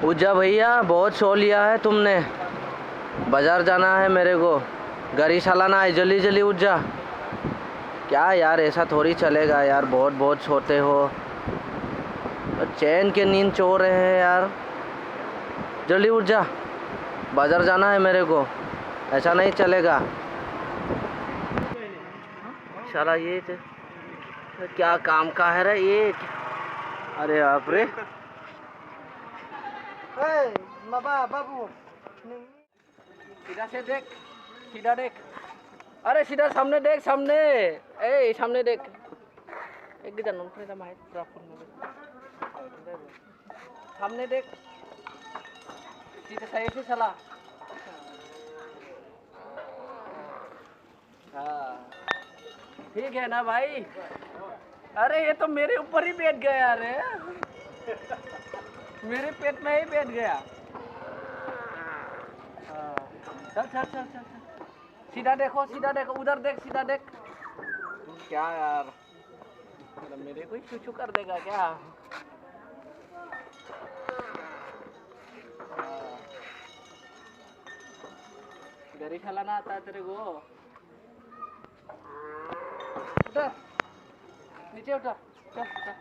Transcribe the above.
ऊजा भैया बहुत सो लिया है तुमने। बाजार जाना है मेरे को। गाड़ी चलाना है, जल्दी जल्दी उठ जा। क्या यार ऐसा थोड़ी चलेगा यार, बहुत बहुत सोते हो। चैन के नींद सो रहे हैं यार। जल्दी उठ जा, बाजार जाना है मेरे को। ऐसा नहीं चलेगा। साला ये क्या काम का है रे ये। अरे बाप रे। बाबू सीधा से देख, सीधा देख। अरे सीधा सामने देख, सामने। ए सामने देख। एक गोजान ननिफ्राय दा माहाय सामने देख। सीधा सही से चला। हाँ ठीक है ना भाई। अरे ये तो मेरे ऊपर ही बैठ गया रे। मेरे पेट में ही बैठ गया। हाँ चल चल चल चल चल। सीधा देखो, सीधा देखो, उधर देख, सीधा देख। क्या यार, मेरे को ही चूचू कर देगा क्या। गाड़ी चलाना आता है तेरे को। उतर, नीचे उतर, चल चल।